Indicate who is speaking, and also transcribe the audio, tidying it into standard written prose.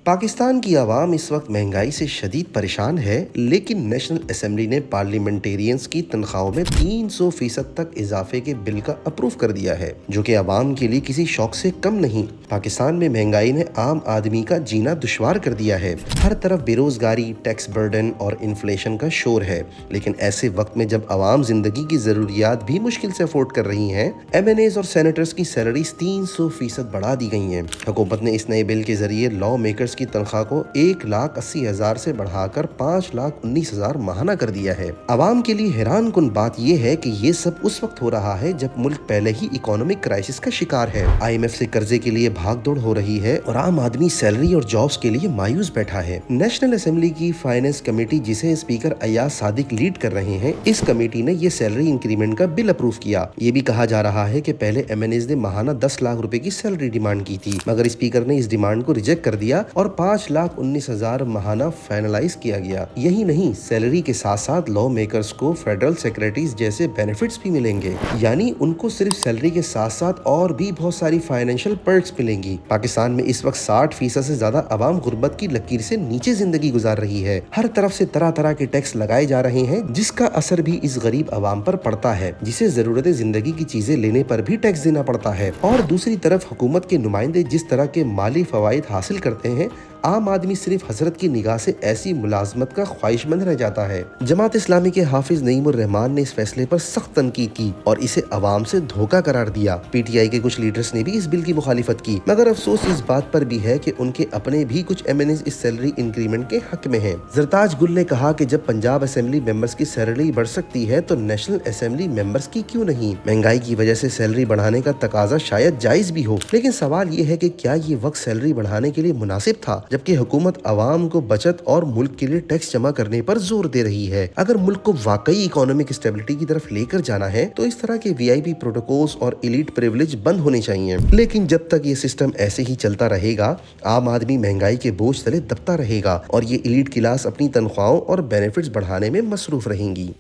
Speaker 1: पाकिस्तान की आवाम इस वक्त महंगाई से शदीद परेशान है, लेकिन नेशनल असेंबली ने पार्लियामेंटेरियंस की तनख्वाहों में 300% तक इजाफे के बिल का अप्रूव कर दिया है, जो कि आवाम के लिए किसी शौक से कम नहीं। पाकिस्तान में महंगाई ने आम आदमी का जीना दुश्वार कर दिया है। हर तरफ बेरोजगारी, टैक्स बर्डन और इन्फ्लेशन का शोर है। लेकिन ऐसे वक्त में जब आवाम जिंदगी की जरूरियात भी मुश्किल से अफोर्ड कर रही हैं, MNAs और सेनेटर्स की सैलरीज 300% बढ़ा दी गई हैं। हुकूमत ने इस नए बिल के जरिए लॉ मेकर्स की तनख्वाह को 1,80,000 से बढ़ाकर 5,19,000 माहाना कर दिया है। आवाम के लिए हैरान कुन बात यह है कि ये सब उस वक्त हो रहा है जब मुल्क पहले ही इकोनॉमिक क्राइसिस का शिकार है। IMF से कर्जे के लिए भागदौड़ हो रही है और आम आदमी सैलरी और जॉब्स के लिए मायूस बैठा है। नेशनल असेंबली की फाइनेंस कमेटी, जिसे स्पीकर अयाज सादिक लीड कर रहे हैं, इस कमेटी ने ये सैलरी इंक्रीमेंट का बिल अप्रूव किया। ये भी कहा जा रहा है कि पहले MNAs ने माहाना 10 लाख रुपए की सैलरी डिमांड की थी, मगर स्पीकर ने इस डिमांड को रिजेक्ट कर दिया और 5,19,000 माहाना फाइनलाइज किया गया। यही नहीं, सैलरी के साथ साथ लॉ मेकर्स को फेडरल सेक्रेटरीज जैसे बेनिफिट्स भी मिलेंगे, यानी उनको सिर्फ सैलरी के साथ साथ और भी बहुत सारी फाइनेंशियल पर्क्स मिलेंगी। पाकिस्तान में इस वक्त 60% से ज्यादा आवाम गुर्बत की लकीर से नीचे जिंदगी गुजार रही है। हर तरफ से तरह तरह के टैक्स लगाए जा रहे हैं, जिसका असर भी इस गरीब आवाम पर पड़ता है, जिसे जरूरत जिंदगी की चीजें लेने पर भी टैक्स देना पड़ता है। और दूसरी तरफ हुकूमत के नुमाइंदे जिस तरह के माली फवाइद हासिल करते हैं, आम आदमी सिर्फ हसरत की निगाह से ऐसी मुलाजमत का ख्वाहिशमंद रह जाता है। जमात इस्लामी के हाफिज नईमुर रहमान ने इस फैसले पर सख्त तनकीद की और इसे अवाम से धोखा करार दिया। PTI के कुछ लीडर्स ने भी इस बिल की मुखालिफत की, मगर अफसोस इस बात पर भी है कि उनके अपने भी कुछ MNAs इस सैलरी इंक्रीमेंट के हक में हैं। जरताज गुल ने कहा कि जब पंजाब असेंबली मेंबर्स की सैलरी बढ़ सकती है तो नेशनल असेंबली मेंबर्स की क्यों नहीं। महंगाई की वजह से सैलरी बढ़ाने का तकाजा शायद जायज भी हो, लेकिन सवाल ये है कि क्या ये वक्त सैलरी बढ़ाने के लिए मुनासिब था, जबकि हुकूमत आवाम को बचत और मुल्क के लिए टैक्स जमा करने पर जोर दे रही है। अगर मुल्क को वाकई इकोनॉमिक स्टेबिलिटी की तरफ लेकर जाना है तो इस तरह के VIP प्रोटोकॉल्स और एलीट प्रिविलेज बंद होने चाहिए। लेकिन जब तक ये सिस्टम ऐसे ही चलता रहेगा, आम आदमी महंगाई के बोझ तले दबता रहेगा और ये एलीट क्लास अपनी तनख्वाहों और बेनिफिट्स बढ़ाने में मसरूफ रहेंगी।